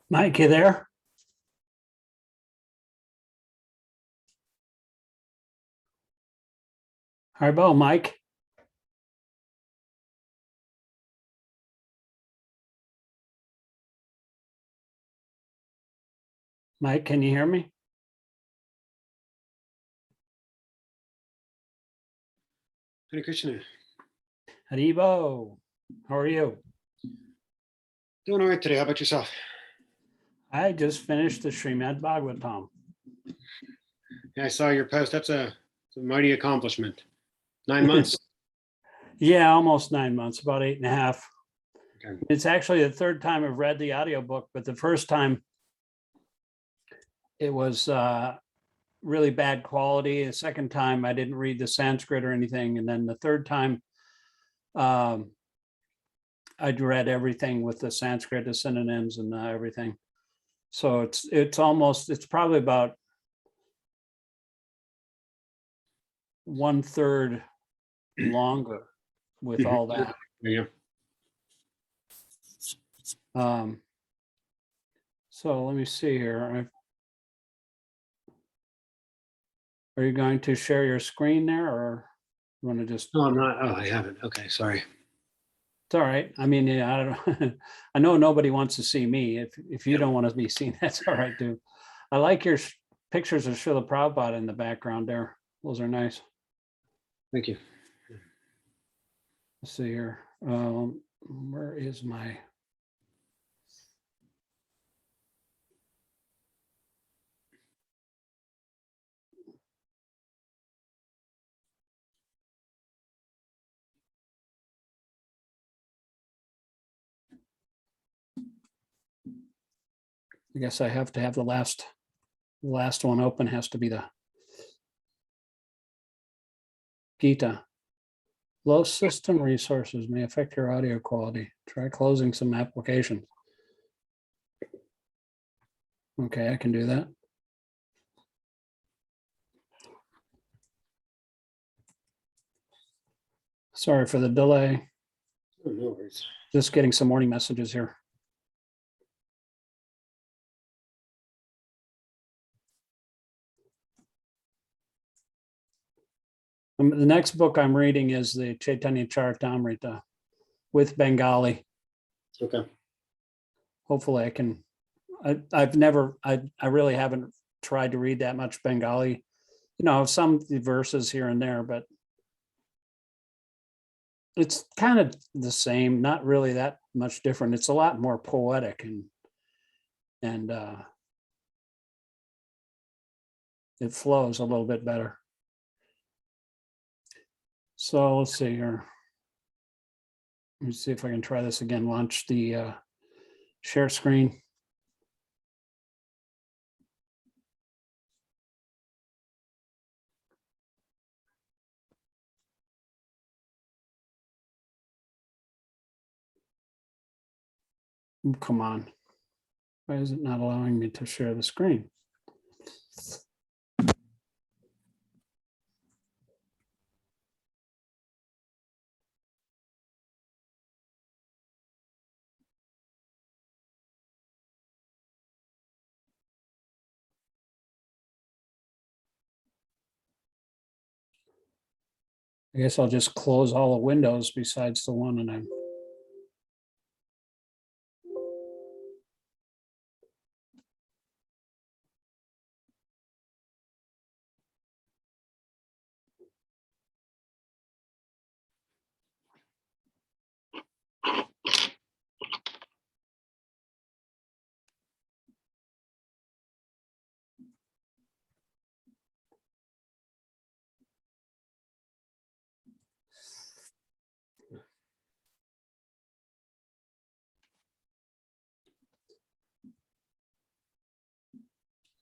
Mike, you there? Haribo, Mike. Mike, can you hear me? Hare Krishna. Haribo, how are you? Doing all right today. How about yourself? I just finished the Srimad Bhagavatam. Yeah, I saw your post. That's a mighty accomplishment. 9 months. Yeah, almost 9 months, about 8.5. Okay. It's actually the third time I've read the audiobook, but the first time it was really bad quality. The second time I didn't read the Sanskrit or anything. And then the third time I'd read everything with the Sanskrit, the synonyms and everything. So it's probably about 1/3 longer with all that. Yeah. So let me see here. Are you going to share your screen there, or you want to just? No, I'm not. Oh, I haven't. Okay, sorry. It's all right. I mean, yeah, I don't. I know nobody wants to see me. If you don't want to be seen, that's all right too. I like your pictures of Srila Prabhupada in the background there. Those are nice. Thank you. Let's see here. Where is my? I guess I have to have the last one open. Has to be the Gita. Low system resources may affect your audio quality. Try closing some applications. Okay, I can do that. Sorry for the delay. Oh, no worries. Just getting some morning messages here. The next book I'm reading is the Chaitanya Charitamrita with Bengali. Okay. Hopefully I can. I really haven't tried to read that much Bengali. You know, some verses here and there, but it's kind of the same, not really that much different. It's a lot more poetic and it flows a little bit better. So let's see here. Let me see if I can try this again. Launch the share screen. Oh, come on. Why is it not allowing me to share the screen? I guess I'll just close all the windows besides the one and I'm.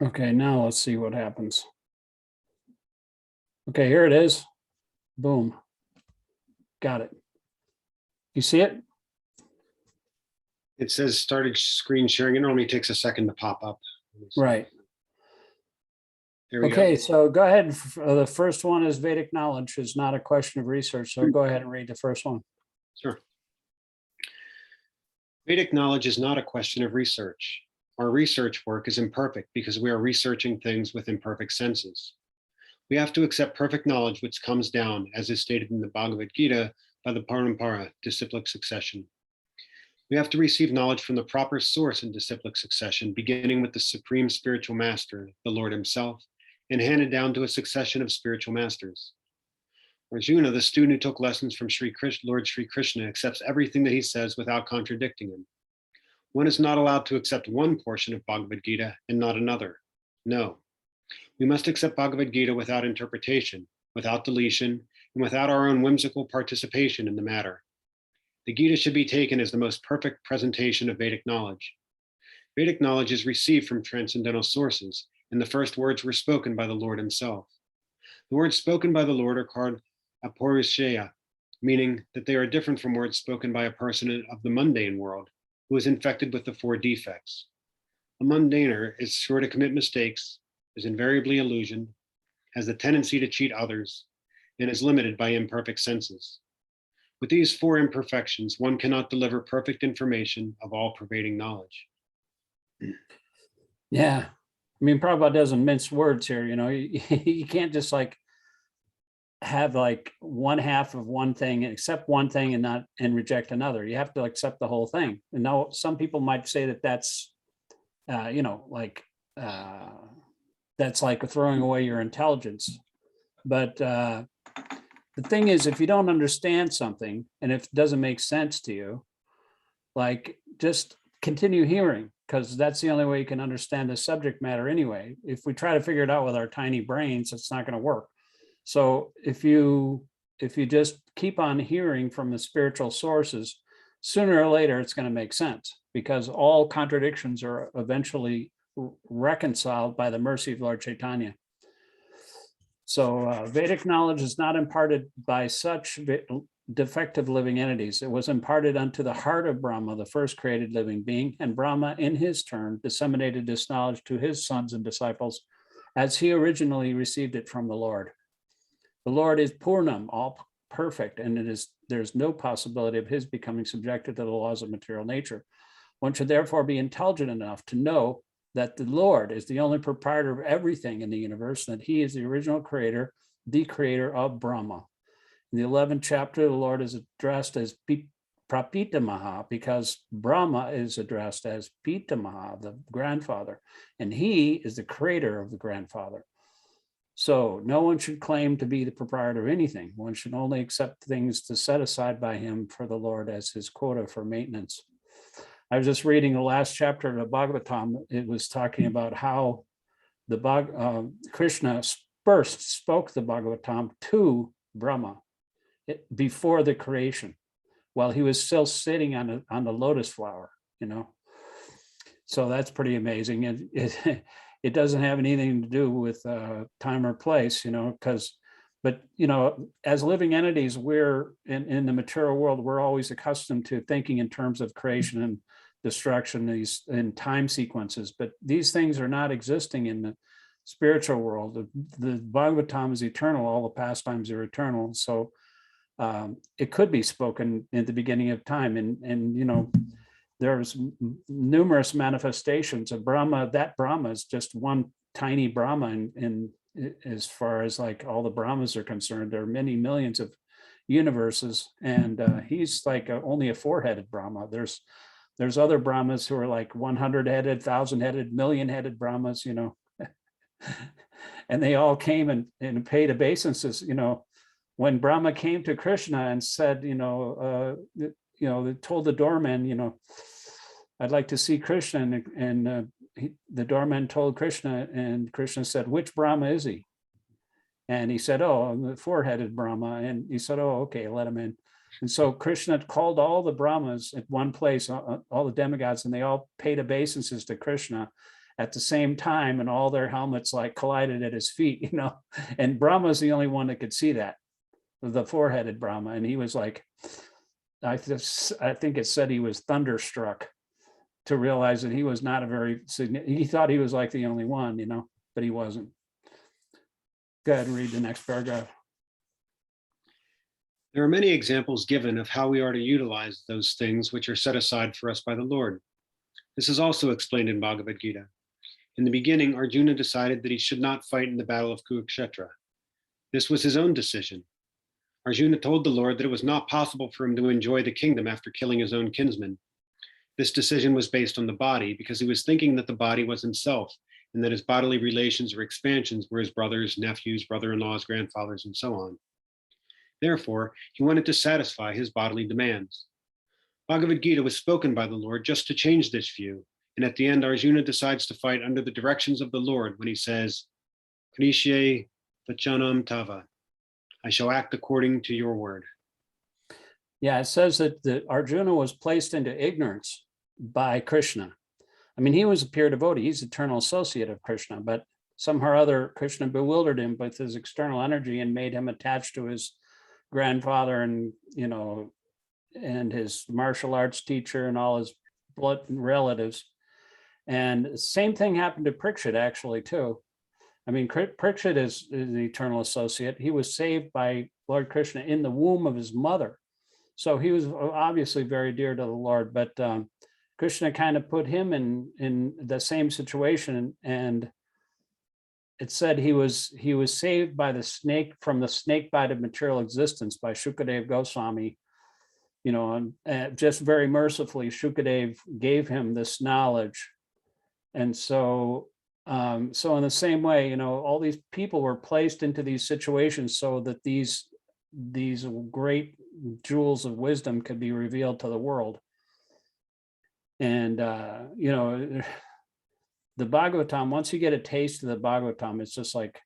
Okay, now let's see what happens. Okay, here it is. Boom. Got it. You see it? It says started screen sharing. It normally takes a second to pop up. Right. There we Okay, go. so go ahead. The first one is Vedic knowledge is not a question of research. So go ahead and read the first one. Sure. Vedic knowledge is not a question of research. Our research work is imperfect because we are researching things with imperfect senses. We have to accept perfect knowledge which comes down, as is stated in the Bhagavad-gītā, by the Parampara, disciplic succession. We have to receive knowledge from the proper source in disciplic succession, beginning with the supreme spiritual master, the Lord himself, and handed down to a succession of spiritual masters. Arjuna, the student who took lessons from Lord Sri Krishna, accepts everything that he says without contradicting him. One is not allowed to accept one portion of Bhagavad-gītā and not another. No. We must accept Bhagavad-gītā without interpretation, without deletion, and without our own whimsical participation in the matter. The Gita should be taken as the most perfect presentation of Vedic knowledge. Vedic knowledge is received from transcendental sources, and the first words were spoken by the Lord himself. The words spoken by the Lord are called apaurusheya, meaning that they are different from words spoken by a person of the mundane world who is infected with the 4 defects. A mundaner is sure to commit mistakes, is invariably illusioned, has the tendency to cheat others, and is limited by imperfect senses. With these 4 imperfections, one cannot deliver perfect information of all pervading knowledge. Yeah. I mean, Prabhupada doesn't mince words here, you know, you can't just like have like one half of one thing, accept one thing and reject another. You have to accept the whole thing. And now some people might say that that's, that's like throwing away your intelligence. But the thing is, if you don't understand something and if it doesn't make sense to you, like just continue hearing, because that's the only way you can understand the subject matter anyway. If we try to figure it out with our tiny brains, it's not going to work. So if you just keep on hearing from the spiritual sources, sooner or later it's going to make sense, because all contradictions are eventually reconciled by the mercy of Lord Chaitanya. So Vedic knowledge is not imparted by such defective living entities. It was imparted unto the heart of Brahma, the first created living being, and Brahma in his turn disseminated this knowledge to his sons and disciples as he originally received it from the Lord. The Lord is Purnam, all perfect, and there's no possibility of his becoming subjected to the laws of material nature. One should therefore be intelligent enough to know that the Lord is the only proprietor of everything in the universe, that he is the original creator, the creator of Brahma. In the 11th chapter, the Lord is addressed as Prapitamaha, because Brahma is addressed as Pitamaha, the grandfather, and he is the creator of the grandfather. So no one should claim to be the proprietor of anything. One should only accept things to set aside by him for the Lord as his quota for maintenance. I was just reading the last chapter of the Bhagavatam. It was talking about how the Krishna first spoke the Bhagavatam to Brahma before the creation, while he was still sitting on the lotus flower, you know. So that's pretty amazing. And it doesn't have anything to do with time or place, you know, but, you know, as living entities, we're in the material world, we're always accustomed to thinking in terms of creation and destruction, these in time sequences, but these things are not existing in the spiritual world. The Bhagavatam is eternal, all the pastimes are eternal. So it could be spoken in the beginning of time. And you know, there's numerous manifestations of Brahma. That Brahma is just one tiny Brahma. And as far as like all the Brahmas are concerned, there are many millions of universes. And he's like only a 4-headed Brahma. There's other Brahmas who are like 100-headed, 1,000-headed, million-headed Brahmas, you know, and they all came and paid obeisances, you know. When Brahma came to Krishna and said, you know, they told the doorman, you know, I'd like to see Krishna, and the doorman told Krishna, and Krishna said, which Brahma is he? And he said, oh, I'm the 4-headed Brahma. And he said, oh, okay, let him in. And so Krishna called all the Brahmas at one place, all the demigods, and they all paid obeisances to Krishna at the same time, and all their helmets like collided at his feet, you know. And Brahma's the only one that could see that, the 4-headed Brahma. And he was like, I think it said he was thunderstruck to realize that he was not a very significant, he thought he was like the only one, you know, but he wasn't. Go ahead and read the next paragraph. There are many examples given of how we are to utilize those things which are set aside for us by the Lord. This is also explained in Bhagavad-gītā. In the beginning, Arjuna decided that he should not fight in the battle of Kurukshetra. This was his own decision. Arjuna told the Lord that it was not possible for him to enjoy the kingdom after killing his own kinsman. This decision was based on the body because he was thinking that the body was himself and that his bodily relations or expansions were his brothers, nephews, brother-in-laws, grandfathers, and so on. Therefore, he wanted to satisfy his bodily demands. Bhagavad-gītā was spoken by the Lord just to change this view, and at the end, Arjuna decides to fight under the directions of the Lord when he says, Krishye vachanam tava, I shall act according to your word. Yeah, it says that Arjuna was placed into ignorance by Krishna. I mean, he was a pure devotee. He's eternal associate of Krishna, but somehow or other, Krishna bewildered him with his external energy and made him attached to his grandfather and, and his martial arts teacher and all his blood relatives. And the same thing happened to Parikshit actually too. I mean, Parikshit is an eternal associate. He was saved by Lord Krishna in the womb of his mother. So he was obviously very dear to the Lord, but Krishna kind of put him in the same situation. And it said he was saved by the snake from the snake bite of material existence by Śikṣāṣtaka Goswami, and just very mercifully, Śukadeva gave him this knowledge. And so in the same way, all these people were placed into these situations so that these great jewels of wisdom could be revealed to the world. And, the Bhagavatam, once you get a taste of the Bhagavatam, it's just like,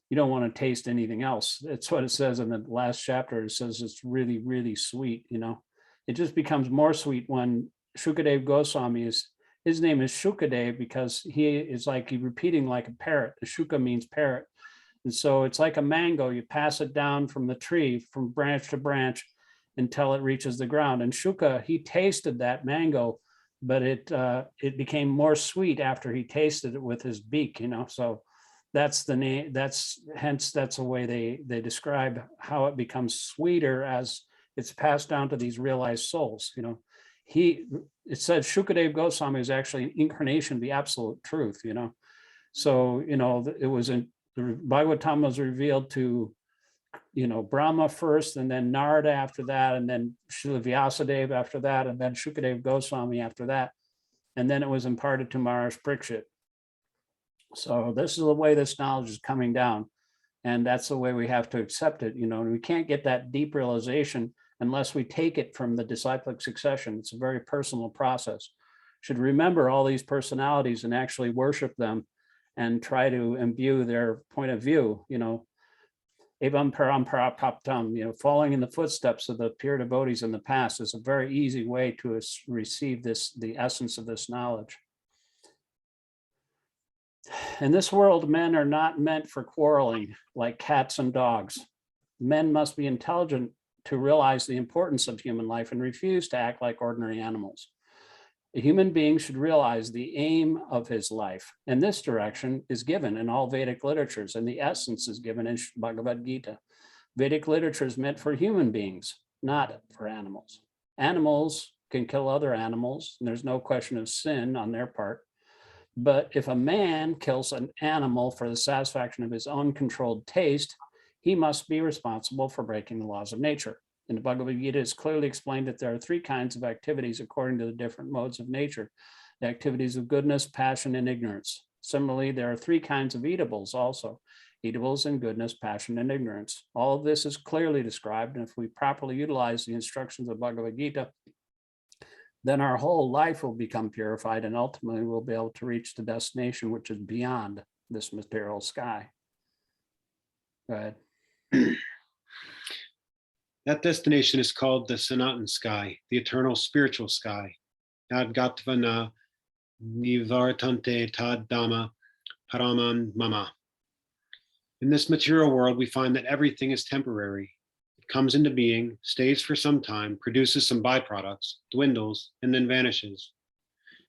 you don't want to taste anything else. It's what it says in the last chapter. It says it's really, really sweet, It just becomes more sweet when Śukadeva Goswami his name is Śukadeva because he is like repeating like a parrot. The Shuka means parrot. And so it's like a mango. You pass it down from the tree, from branch to branch until it reaches the ground. And Shuka, he tasted that mango, but it became more sweet after he tasted it with his beak, So that's the name. That's a way they describe how it becomes sweeter as it's passed down to these realized souls. It said Śukadeva Goswami is actually an incarnation of the absolute truth. So it was the Bhagavatam was revealed to Brahma first, and then Narada after that, and then Srila Vyasadeva after that, and then Śukadeva Goswami after that, and then it was imparted to Maharaj Parikshit. So this is the way this knowledge is coming down, and that's the way we have to accept it. We can't get that deep realization unless we take it from the disciplic succession. It's a very personal process. Should remember all these personalities and actually worship them and try to imbue their point of view, Evam parampara paptam, following in the footsteps of the pure devotees in the past is a very easy way to receive the essence of this knowledge. In this world, men are not meant for quarreling like cats and dogs. Men must be intelligent to realize the importance of human life and refuse to act like ordinary animals. A human being should realize the aim of his life, and this direction is given in all Vedic literatures, and the essence is given in Bhagavad-gītā. Vedic literature is meant for human beings, not for animals. Animals can kill other animals, and there's no question of sin on their part. But if a man kills an animal for the satisfaction of his uncontrolled taste, he must be responsible for breaking the laws of nature. In the Bhagavad-gītā, it's clearly explained that there are three kinds of activities according to the different modes of nature: the activities of goodness, passion, and ignorance. Similarly, there are three kinds of eatables also: eatables in goodness, passion, and ignorance. All of this is clearly described, and if we properly utilize the instructions of Bhagavad-gītā, then our whole life will become purified, and ultimately we'll be able to reach the destination which is beyond this material sky. Go ahead. That destination is called the Sanatan sky, the eternal spiritual sky. Tad gatvana nivartante tad dhamma paraman mama. In this material world, we find that everything is temporary. It comes into being, stays for some time, produces some byproducts, dwindles, and then vanishes.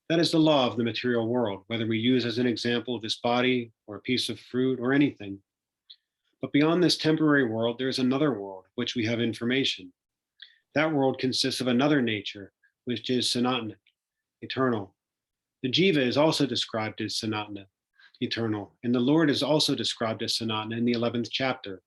That is the law of the material world, whether we use as an example this body or a piece of fruit or anything. But beyond this temporary world, there is another world, which we have information. That world consists of another nature, which is Sanatan, eternal. The jiva is also described as sanatana, eternal, and the Lord is also described as sanatana in the 11th chapter.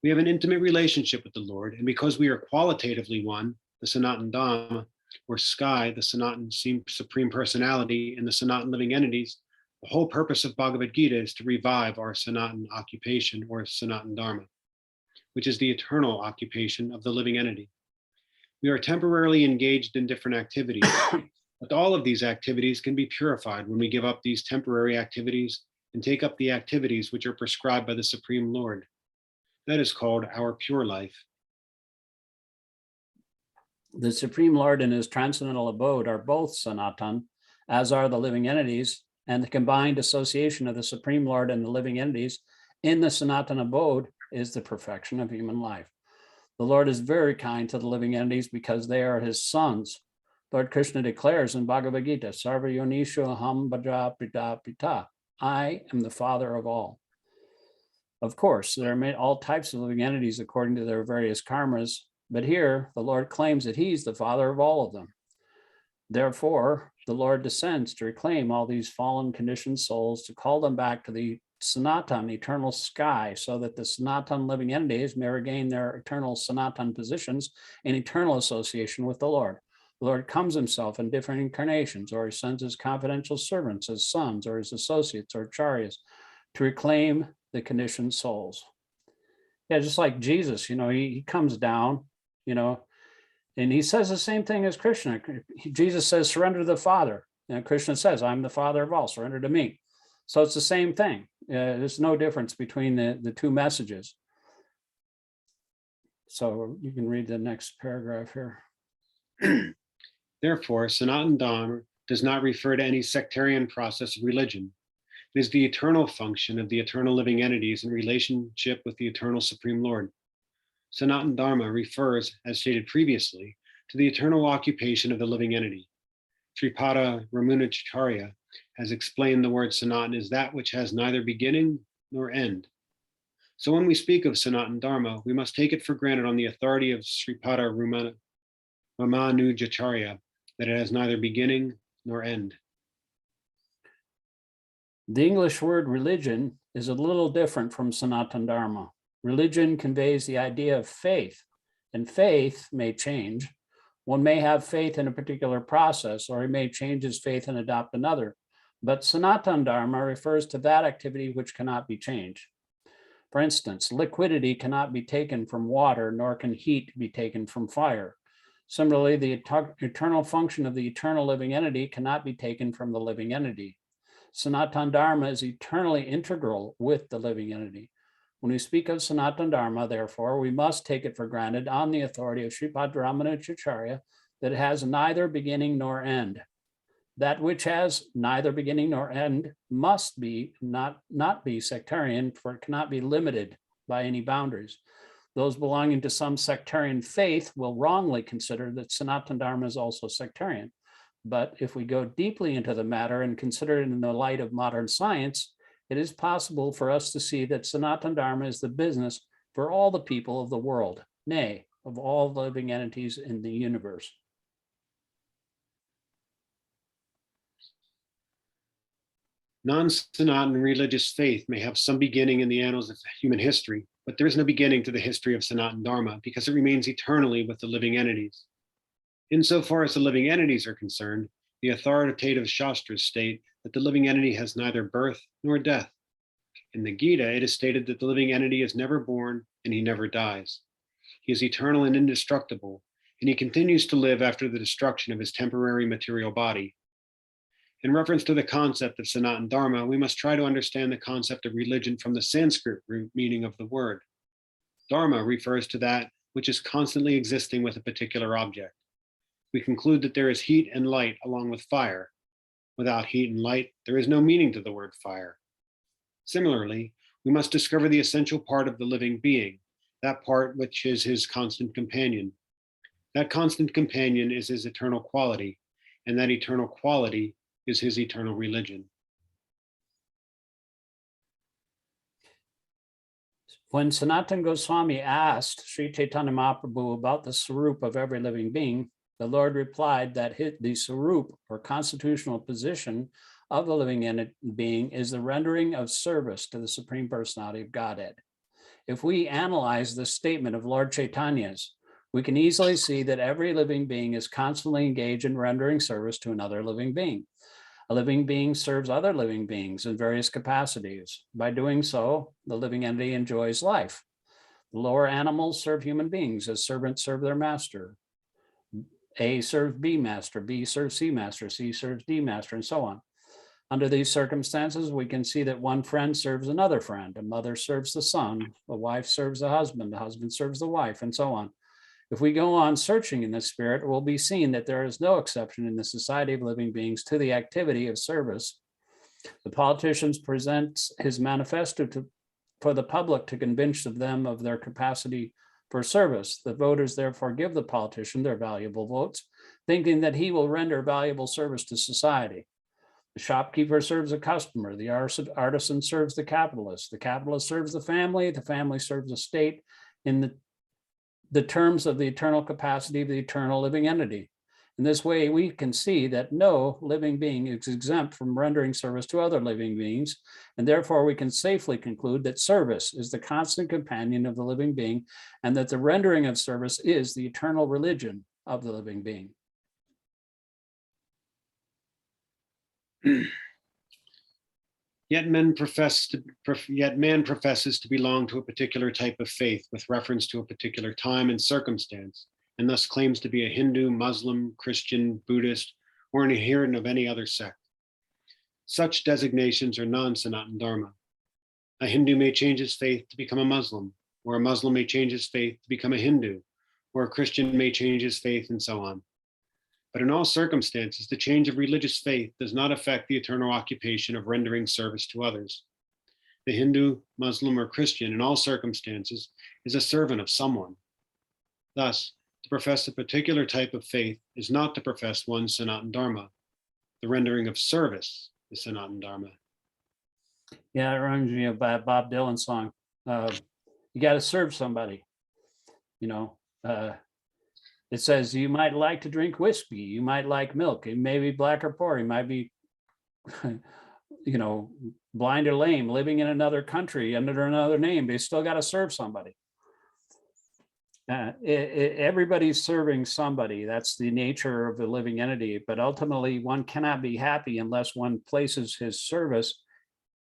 We have an intimate relationship with the Lord, and because we are qualitatively one, the Sanatan Dhamma, or sky, the Sanatan Supreme Personality, and the Sanatan living entities, the whole purpose of Bhagavad-gītā is to revive our Sanatan occupation, or Sanatan Dharma, which is the eternal occupation of the living entity. We are temporarily engaged in different activities, but all of these activities can be purified when we give up these temporary activities and take up the activities which are prescribed by the Supreme Lord. That is called our pure life. The Supreme Lord and his transcendental abode are both Sanatan, as are the living entities, and the combined association of the Supreme Lord and the living entities in the Sanatan abode is the perfection of human life. The Lord is very kind to the living entities because they are his sons. Lord Krishna declares in Bhagavad-gītā, Sarva Yonishu Aham Bhaja Pita Pita, I am the father of all. Of course, there are all types of living entities according to their various karmas, but here the Lord claims that he's the father of all of them. Therefore, the Lord descends to reclaim all these fallen conditioned souls, to call them back to the Sanatan, eternal sky, so that the Sanatan living entities may regain their eternal Sanatan positions in eternal association with the Lord. The Lord comes himself in different incarnations, or he sends his confidential servants as sons, or his associates, or acharyas, to reclaim the conditioned souls. Yeah, just like Jesus, he comes down, and he says the same thing as Krishna. Jesus says, surrender to the Father. And Krishna says, I'm the father of all, surrender to me. So it's the same thing. There's no difference between the two messages. So you can read the next paragraph here. Therefore, Sanatan Dharma does not refer to any sectarian process of religion. It is the eternal function of the eternal living entities in relationship with the eternal Supreme Lord. Sanatan Dharma refers, as stated previously, to the eternal occupation of the living entity. Sripada Ramanujacharya has explained the word Sanatan as that which has neither beginning nor end. So when we speak of Sanatan Dharma, we must take it for granted on the authority of Sripada Ramanujacharya that it has neither beginning nor end. The English word religion is a little different from Sanatan Dharma. Religion conveys the idea of faith, and faith may change. One may have faith in a particular process, or he may change his faith and adopt another. But Sanatan Dharma refers to that activity which cannot be changed. For instance, liquidity cannot be taken from water, nor can heat be taken from fire. Similarly, the eternal function of the eternal living entity cannot be taken from the living entity. Sanatan Dharma is eternally integral with the living entity. When we speak of Sanatan Dharma, therefore, we must take it for granted on the authority of Sripada Ramanujacharya that it has neither beginning nor end. That which has neither beginning nor end must be not be sectarian, for it cannot be limited by any boundaries. Those belonging to some sectarian faith will wrongly consider that Sanatan Dharma is also sectarian. But if we go deeply into the matter and consider it in the light of modern science, it is possible for us to see that Sanatan Dharma is the business for all the people of the world, nay, of all living entities in the universe. Non-Sanatan religious faith may have some beginning in the annals of human history, but there is no beginning to the history of Sanatan Dharma because it remains eternally with the living entities. Insofar as the living entities are concerned, the authoritative Shastras state that the living entity has neither birth nor death. In the Gita, it is stated that the living entity is never born and he never dies. He is eternal and indestructible, and he continues to live after the destruction of his temporary material body. In reference to the concept of Sanatan Dharma, we must try to understand the concept of religion from the Sanskrit root meaning of the word. Dharma refers to that which is constantly existing with a particular object. We conclude that there is heat and light along with fire. Without heat and light, there is no meaning to the word fire. Similarly, we must discover the essential part of the living being, that part which is his constant companion. That constant companion is his eternal quality, and that eternal quality is his eternal religion. When Sanatana Goswami asked Sri Chaitanya Mahaprabhu about the Swarup of every living being, The Lord replied that the Sarup, or constitutional position of the living being, is the rendering of service to the Supreme Personality of Godhead. If we analyze this statement of Lord Chaitanya's, we can easily see that every living being is constantly engaged in rendering service to another living being. A living being serves other living beings in various capacities. By doing so, the living entity enjoys life. The lower animals serve human beings as servants serve their master. A serves B master, B serves C master, C serves D master, and so on. Under these circumstances, we can see that one friend serves another friend. A mother serves the son, the wife serves the husband serves the wife, and so on. If we go on searching in the spirit, it will be seen that there is no exception in the society of living beings to the activity of service. The politician presents his manifesto for the public to convince them of their capacity for service. The voters therefore give the politician their valuable votes, thinking that he will render valuable service to society. The shopkeeper serves the customer, the artisan serves the capitalist serves the family serves the state in the terms of the eternal capacity of the eternal living entity. In this way, we can see that no living being is exempt from rendering service to other living beings, and therefore we can safely conclude that service is the constant companion of the living being, and that the rendering of service is the eternal religion of the living being. Yet man professes to belong to a particular type of faith with reference to a particular time and circumstance, and thus claims to be a Hindu, Muslim, Christian, Buddhist, or an adherent of any other sect. Such designations are non-Sanatana Dharma. A Hindu may change his faith to become a Muslim, or a Muslim may change his faith to become a Hindu, or a Christian may change his faith, and so on. But in all circumstances, the change of religious faith does not affect the eternal occupation of rendering service to others. The Hindu, Muslim, or Christian in all circumstances is a servant of someone. Thus, to profess a particular type of faith is not to profess one's Sanatana Dharma. The rendering of service is Sanatana Dharma. Yeah, it reminds me of a Bob Dylan song. You got to serve somebody, It says you might like to drink whiskey, you might like milk, it may be black or poor, you might be, blind or lame, living in another country under another name, they still got to serve somebody. Everybody's serving somebody. That's the nature of the living entity. But ultimately, one cannot be happy unless one places his service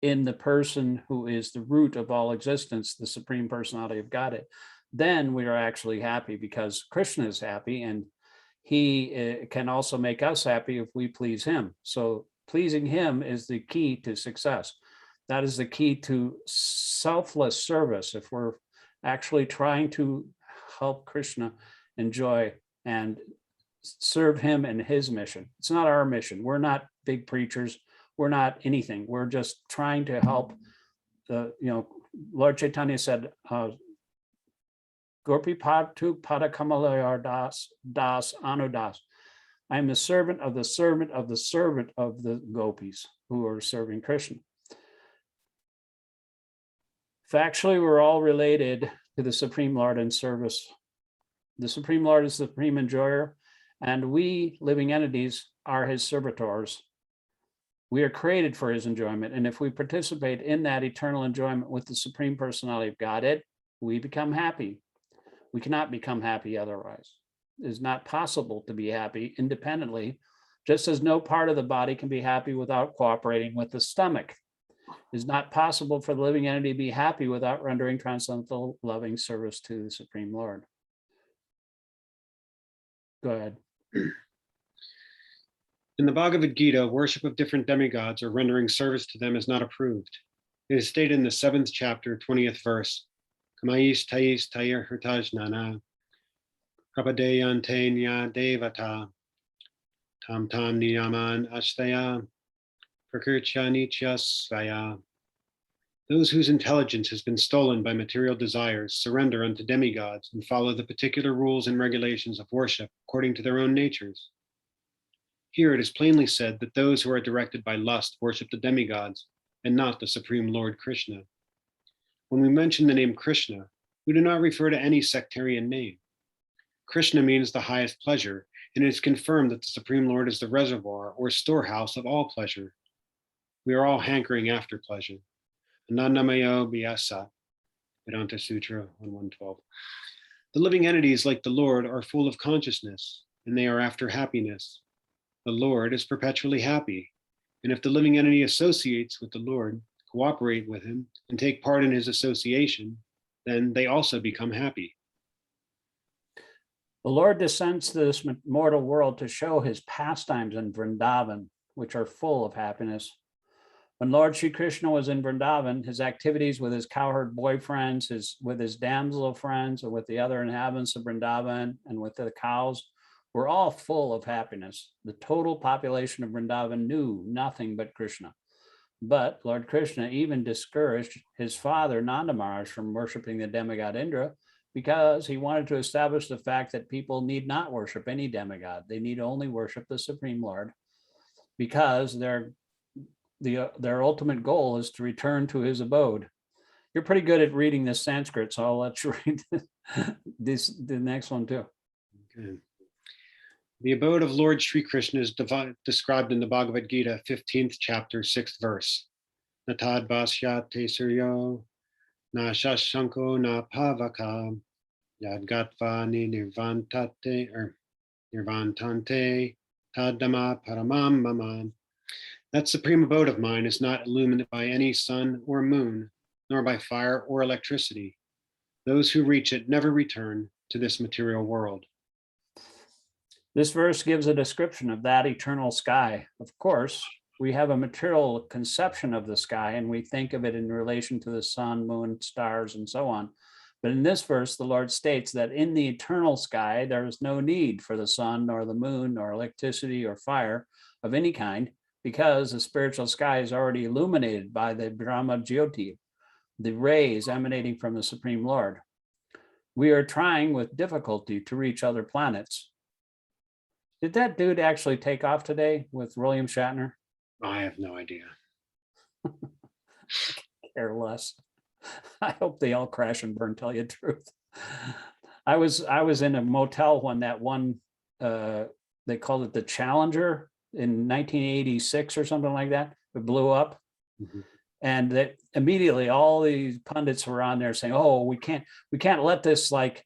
in the person who is the root of all existence, the Supreme Personality of Godhead. Then we are actually happy because Krishna is happy, and he can also make us happy if we please him. So pleasing him is the key to success. That is the key to selfless service. If we're actually trying to help Krishna enjoy and serve him in his mission. It's not our mission. We're not big preachers. We're not anything. We're just trying to help. Lord Chaitanya said, Gopi Patu Padakamalayar Das Anudas. I am the servant of the servant of the servant of the gopis who are serving Krishna. Factually, we're all related to the Supreme Lord in service. The Supreme Lord is the supreme enjoyer, and we living entities are his servitors. We are created for his enjoyment, and if we participate in that eternal enjoyment with the Supreme Personality of Godhead, we become happy. We cannot become happy otherwise. It is not possible to be happy independently, just as no part of the body can be happy without cooperating with the stomach. It is not possible for the living entity to be happy without rendering transcendental loving service to the Supreme Lord. Go ahead. In the Bhagavad-gītā, worship of different demigods or rendering service to them is not approved. It is stated in the 7th chapter, 20th verse, Kamais Tais Tayar Hirtajnana, Prapadeyante Nya Devata, Tam Tam Niyaman Astaya, Prakirtya Nitya Svaya. Those whose intelligence has been stolen by material desires surrender unto demigods and follow the particular rules and regulations of worship according to their own natures. Here it is plainly said that those who are directed by lust worship the demigods and not the Supreme Lord Krishna. When we mention the name Krishna, we do not refer to any sectarian name. Krishna means the highest pleasure, and it is confirmed that the Supreme Lord is the reservoir or storehouse of all pleasure. We are all hankering after pleasure. Anandamayo Vyasa, Vedanta Sutra 1112. The living entities like the Lord are full of consciousness, and they are after happiness. The Lord is perpetually happy, and if the living entity associates with the Lord, cooperate with him, and take part in his association, then they also become happy. The Lord descends to this mortal world to show his pastimes in Vrindavan, which are full of happiness. When Lord Sri Krishna was in Vrindavan, his activities with his cowherd boyfriends, with his damsel friends, or with the other inhabitants of Vrindavan and with the cows were all full of happiness. The total population of Vrindavan knew nothing but Krishna. But Lord Krishna even discouraged his father Nanda Maharaj from worshiping the demigod Indra because he wanted to establish the fact that people need not worship any demigod. They need only worship the Supreme Lord, because their ultimate goal is to return to his abode. You're pretty good at reading this Sanskrit, so I'll let you read the next one too. Okay. The abode of Lord Sri Krishna is described in the Bhagavad-gītā, 15th chapter, 6th verse. Natad Bhasyate Suryo, Na Shashanko Na Pavaka, Yadgatva Ni Nirvantate or Nirvantante, Tadama Paramam Maman. That supreme abode of mine is not illuminated by any sun or moon, nor by fire or electricity. Those who reach it never return to this material world. This verse gives a description of that eternal sky. Of course, we have a material conception of the sky, and we think of it in relation to the sun, moon, stars, and so on. But in this verse, the Lord states that in the eternal sky, there is no need for the sun, or the moon, or electricity, or fire of any kind, because the spiritual sky is already illuminated by the Brahma Jyoti, the rays emanating from the Supreme Lord. We are trying with difficulty to reach other planets. Did that dude actually take off today with William Shatner? I have no idea. Care less. I hope they all crash and burn, tell you the truth. I was in a motel when that one, they called it the Challenger in 1986 or something like that. It blew up. Mm-hmm. And that immediately all these pundits were on there saying, oh, we can't let this, like,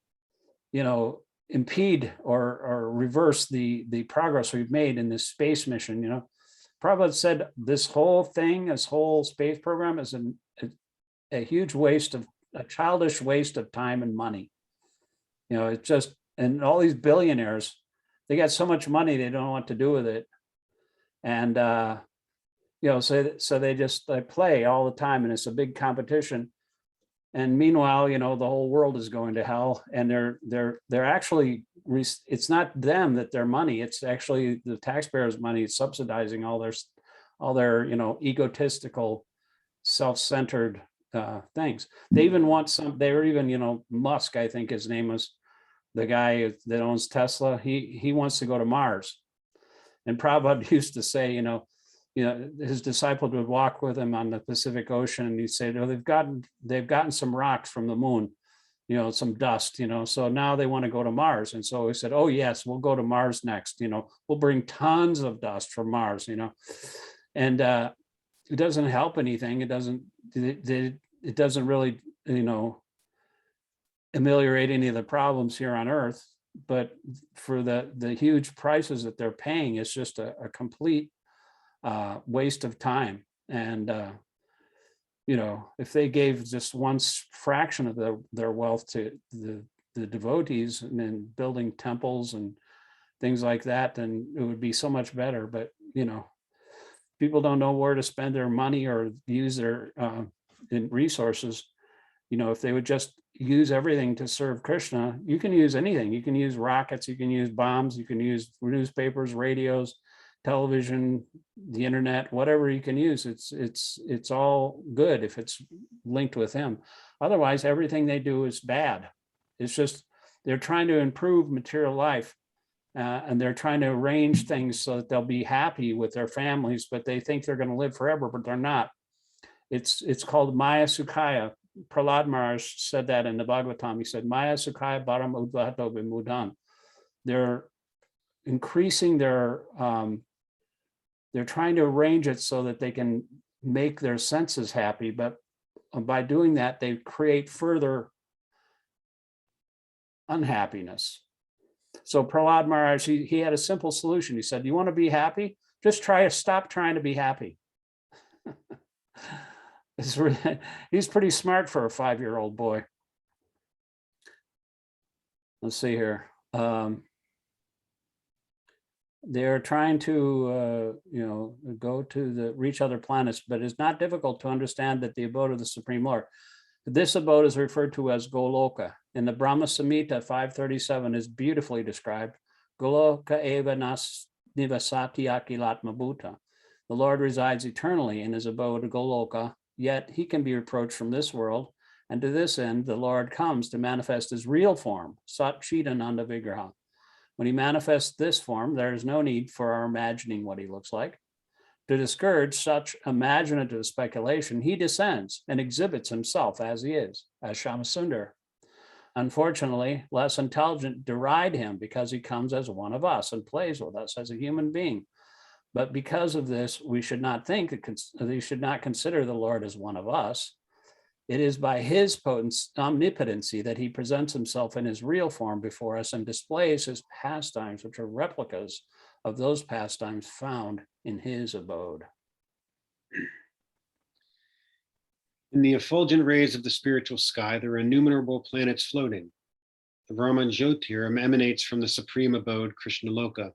impede or reverse the progress we've made in this space mission. Prabhupada said this whole space program is a huge a childish waste of time and money. It's just, and all these billionaires, they got so much money, they don't know what to do with it. And, so they play all the time, and it's a big competition. And meanwhile, the whole world is going to hell, and they're actually, it's not them that their money, it's actually the taxpayers' money. It's subsidizing all their egotistical, self-centered things. They even want Musk, I think his name was, the guy that owns Tesla. He wants to go to Mars. And Prabhupada used to say, his disciples would walk with him on the Pacific Ocean, and he'd say, they've gotten some rocks from the moon, some dust, so now they want to go to Mars. And so he said, oh yes, we'll go to Mars next, we'll bring tons of dust from Mars, and it doesn't help anything. It doesn't really, ameliorate any of the problems here on Earth. But for the huge prices that they're paying, it's just a complete waste of time. And if they gave just one fraction of their wealth to the devotees and then building temples and things like that, then it would be so much better. But people don't know where to spend their money or use their resources. If they would just use everything to serve Krishna, you can use anything. You can use rockets, you can use bombs, you can use newspapers, radios, television, the internet, whatever you can use. It's all good if it's linked with him. Otherwise, everything they do is bad. It's just, they're trying to improve material life, and they're trying to arrange things so that they'll be happy with their families, but they think they're going to live forever, but they're not. It's called Maya Sukhaya. Prahlad Maharaj said that in the Bhagavatam. He said, Maya Sukhaya Bharam Udvato Vimudan. increasing their, they're trying to arrange it so that they can make their senses happy, but by doing that, they create further unhappiness. So Prahlad Maharaj, he had a simple solution. He said, you want to be happy? Just stop trying to be happy. He's pretty smart for a 5-year-old boy. Let's see here. They're trying to, go to reach other planets, but it's not difficult to understand that the abode of the Supreme Lord. This abode is referred to as Goloka. In the Brahma Samhita 537 is beautifully described. Goloka eva nivasati akilatma bhuta. The Lord resides eternally in his abode Goloka, yet he can be reproached from this world. And to this end, the Lord comes to manifest his real form, Sat Chidananda Vigraha. When he manifests this form, there is no need for our imagining what he looks like. To discourage such imaginative speculation, he descends and exhibits himself as he is, as Shyamasundar. Unfortunately, less intelligent deride him because he comes as one of us and plays with us as a human being. But because of this, we should not consider the Lord as one of us. It is by his omnipotency that he presents himself in his real form before us and displays his pastimes, which are replicas of those pastimes found in his abode. In the effulgent rays of the spiritual sky, there are innumerable planets floating. The Brahman Jyotir emanates from the supreme abode, Krishnaloka,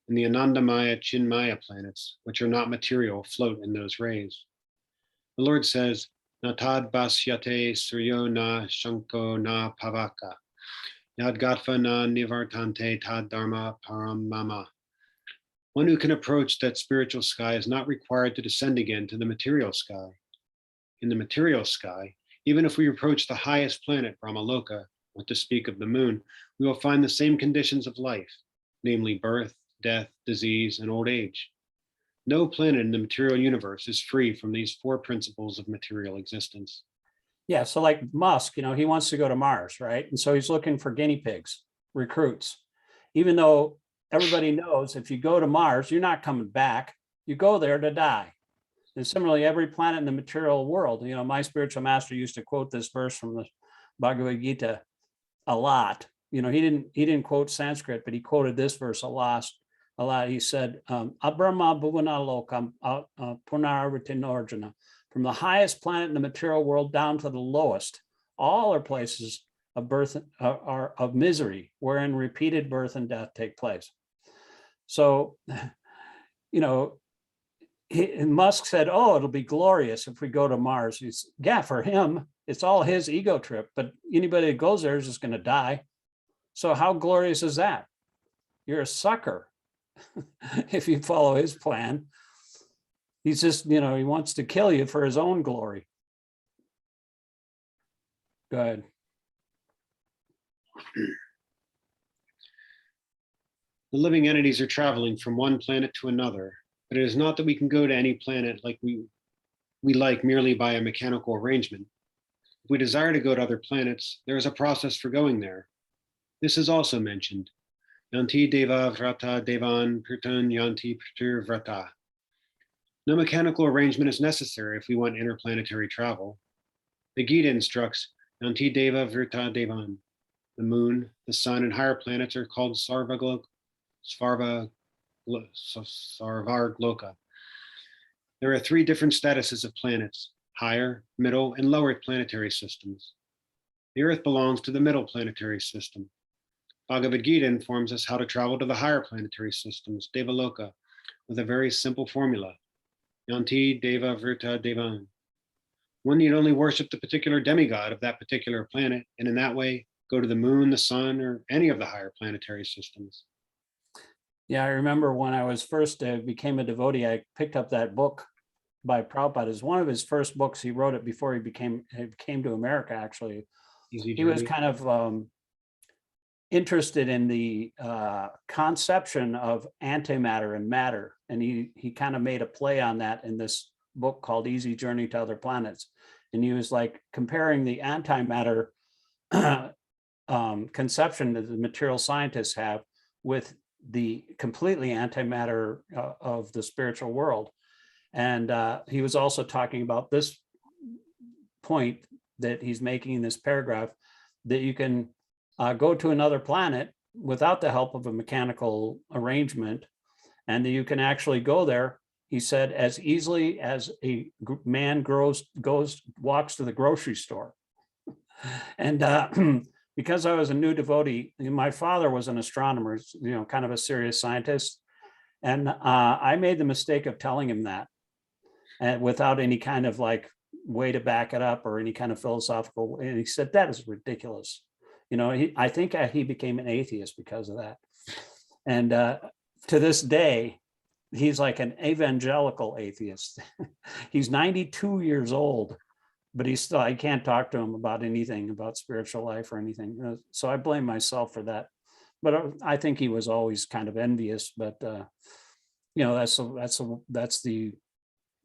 and the Anandamaya Chinmaya planets, which are not material, float in those rays. The Lord says, Natad Basyate Suryo na Shanko na Pavaka, Yadgatva na Nivartante Tad Dharma Paramama. One who can approach that spiritual sky is not required to descend again to the material sky. In the material sky, even if we approach the highest planet, Brahmaloka, or to speak of the moon, we will find the same conditions of life, namely birth, death, disease, and old age. No planet in the material universe is free from these 4 principles of material existence. Yeah, so like Musk, he wants to go to Mars, right? And so he's looking for guinea pigs, recruits, even though everybody knows if you go to Mars, you're not coming back. You go there to die. And similarly, every planet in the material world, my spiritual master used to quote this verse from the Bhagavad-gītā a lot. He didn't quote Sanskrit, but he quoted this verse a lot. He said, Abrahma Bhuvana Lokam Punarvritinarjuna. From the highest planet in the material world down to the lowest, all are places of birth, are of misery, wherein repeated birth and death take place. So, Musk said, oh, it'll be glorious if we go to Mars. For him, it's all his ego trip, but anybody that goes there is just going to die. So how glorious is that? You're a sucker if you follow his plan. He's just, he wants to kill you for his own glory. Go ahead. The living entities are traveling from one planet to another, but it is not that we can go to any planet like we like merely by a mechanical arrangement. If we desire to go to other planets, there is a process for going there. This is also mentioned. Yanti deva vrata devan purtan yanti pratir vrata. No mechanical arrangement is necessary if we want interplanetary travel. The Gita instructs Yanti deva vrata devan. The moon, the sun, and higher planets are called Sarvargloka. There are 3 different statuses of planets: higher, middle, and lower planetary systems. The Earth belongs to the middle planetary system. Bhagavad-gītā informs us how to travel to the higher planetary systems, Devaloka, with a very simple formula. Yanti Deva Vrta Devan. One need only worship the particular demigod of that particular planet, and in that way, go to the moon, the sun, or any of the higher planetary systems. Yeah, I remember when I was first became a devotee, I picked up that book by Prabhupada. It's one of his first books. He wrote it before he came to America, actually. He was kind of interested in the conception of antimatter and matter. And he kind of made a play on that in this book called Easy Journey to Other Planets. And he was like comparing the antimatter conception that the material scientists have with the completely antimatter of the spiritual world. And he was also talking about this point that he's making in this paragraph, that you can go to another planet without the help of a mechanical arrangement, and that you can actually go there, he said, as easily as a man walks to the grocery store. And because I was a new devotee, my father was an astronomer, kind of a serious scientist. And I made the mistake of telling him that, and without any kind of like way to back it up or any kind of philosophical. And he said, that is ridiculous. I think he became an atheist because of that. And to this day, he's like an evangelical atheist. He's 92 years old, but I can't talk to him about anything about spiritual life or anything. So I blame myself for that. But I think he was always kind of envious. But that's the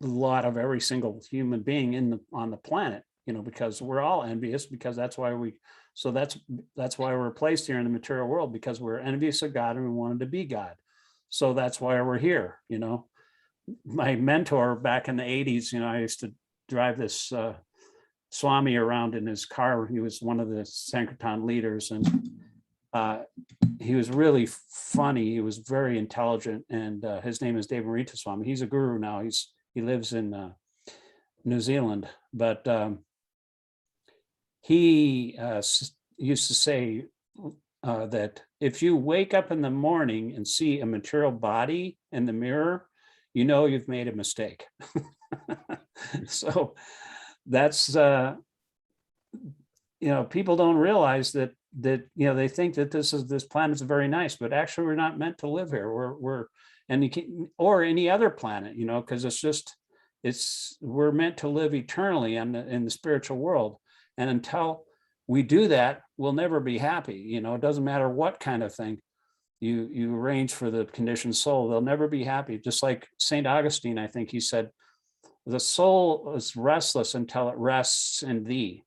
lot of every single human being on the planet. Because we're all envious, because that's why we're placed here in the material world, because we're envious of God and we wanted to be God. So that's why we're here. My mentor back in the 80s, I used to drive this Swami around in his car. He was one of the Sankirtan leaders, and he was really funny. He was very intelligent, and his name is Devarita Swami. He's a guru now. He lives in New Zealand, but he used to say that if you wake up in the morning and see a material body in the mirror, you've made a mistake. So that's people don't realize that they think that this planet's very nice, but actually we're not meant to live here. We're or any other planet, because we're meant to live eternally in the spiritual world. And until we do that, we'll never be happy. It doesn't matter what kind of thing you arrange for the conditioned soul, they'll never be happy. Just like St. Augustine, I think he said, the soul is restless until it rests in thee.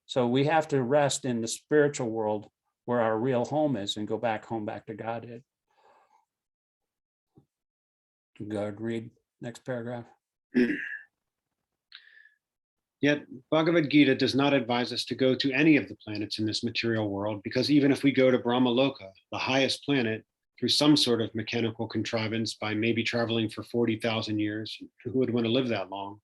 So we have to rest in the spiritual world where our real home is, and go back home, back to Godhead. Go ahead, read next paragraph. Yet Bhagavad-gītā does not advise us to go to any of the planets in this material world, because even if we go to Brahmaloka, the highest planet, through some sort of mechanical contrivance by maybe traveling for 40,000 years, who would want to live that long,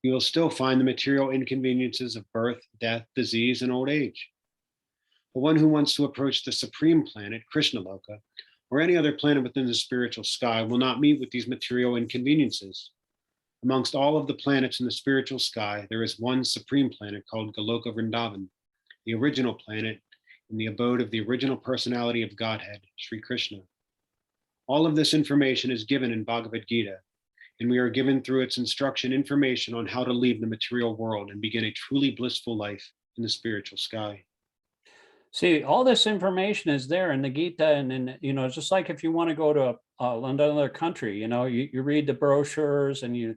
we will still find the material inconveniences of birth, death, disease, and old age. But one who wants to approach the supreme planet, Krishnaloka, or any other planet within the spiritual sky, will not meet with these material inconveniences. Amongst all of the planets in the spiritual sky, there is one supreme planet called Goloka Vrindavan, the original planet in the abode of the original personality of Godhead, Sri Krishna. All of this information is given in Bhagavad-gītā, and we are given through its instruction information on how to leave the material world and begin a truly blissful life in the spiritual sky. See, all this information is there in the Gita, and just like if you want to go to another country, you read the brochures and you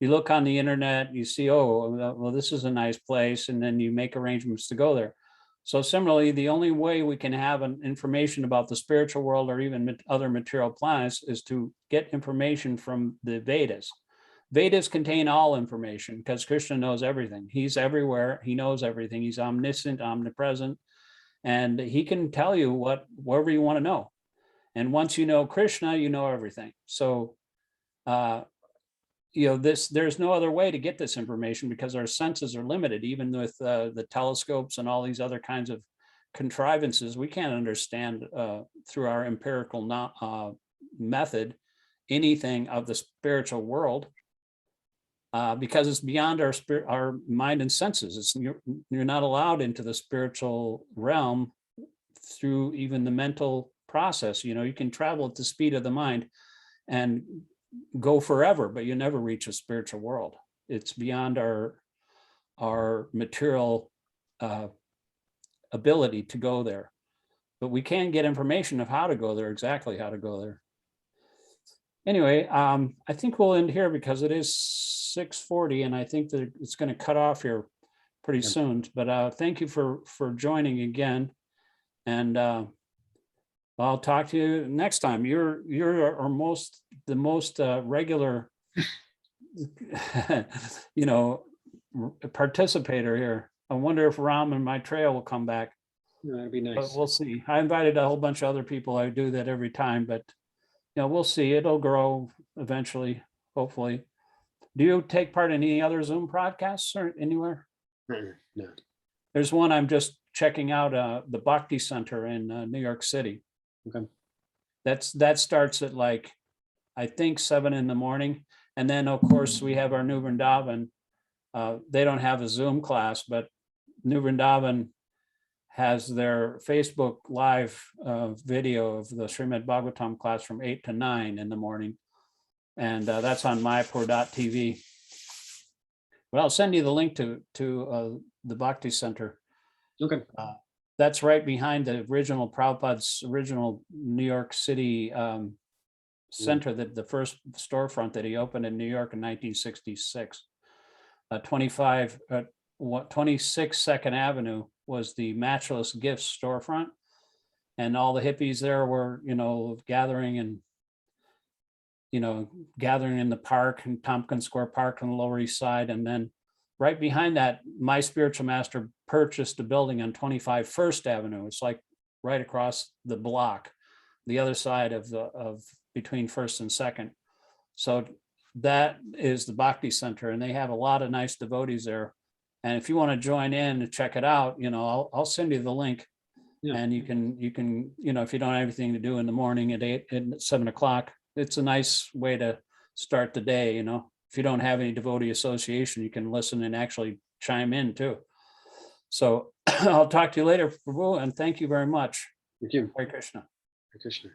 look on the internet, you see, oh, well, this is a nice place, and then you make arrangements to go there. So similarly, the only way we can have information about the spiritual world or even other material planets is to get information from the Vedas. Vedas contain all information because Krishna knows everything. He's everywhere. He knows everything. He's omniscient, omnipresent, and he can tell you whatever you want to know. And once you know Krishna, you know everything. So, there's no other way to get this information because our senses are limited. Even with the telescopes and all these other kinds of contrivances, we can't understand through our empirical method anything of the spiritual world because it's beyond our mind and senses. You're not allowed into the spiritual realm through even the mental process. You can travel at the speed of the mind and go forever, but you never reach a spiritual world. It's beyond our material ability to go there. But we can get information of how to go there, exactly how to go there. Anyway, I think we'll end here because it is 6:40, and I think that it's going to cut off here pretty soon. But thank you for joining again, and I'll talk to you next time. You're the most regular, participator here. I wonder if Ram and my trail will come back, That'd be but nice. we'll see. I invited a whole bunch of other people. I do that every time, but we'll see. It'll grow eventually, hopefully. Do you take part in any other Zoom podcasts or anywhere? No. There's one I'm just checking out, the Bhakti Center in New York City. Okay. That starts at like, I think 7 a.m. And then of course we have our New Vrindavan. They don't have a Zoom class, but New Vrindavan has their Facebook live video of the Srimad Bhagavatam class from 8 to 9 in the morning. And that's on mypur.tv. But I'll send you the link to the Bhakti Center. Okay. That's right behind the original Prabhupada's original New York City center, that the first storefront that he opened in New York in 1966. 26 2nd Avenue was the Matchless Gifts storefront, and all the hippies there were, gathering in the park, in Tompkins Square Park on the Lower East Side. And then right behind that, my spiritual master purchased a building on 25 First Avenue. It's like right across the block, the other side of between First and Second. So that is the Bhakti Center, and they have a lot of nice devotees there. And if you want to join in and check it out, I'll send you the link. Yeah. And you can, if you don't have anything to do in the morning at 7 o'clock, it's a nice way to start the day. If you don't have any devotee association, you can listen and actually chime in too. So I'll talk to you later, Prabhu, and thank you very much. Thank you. Hare Krishna. Hare Krishna.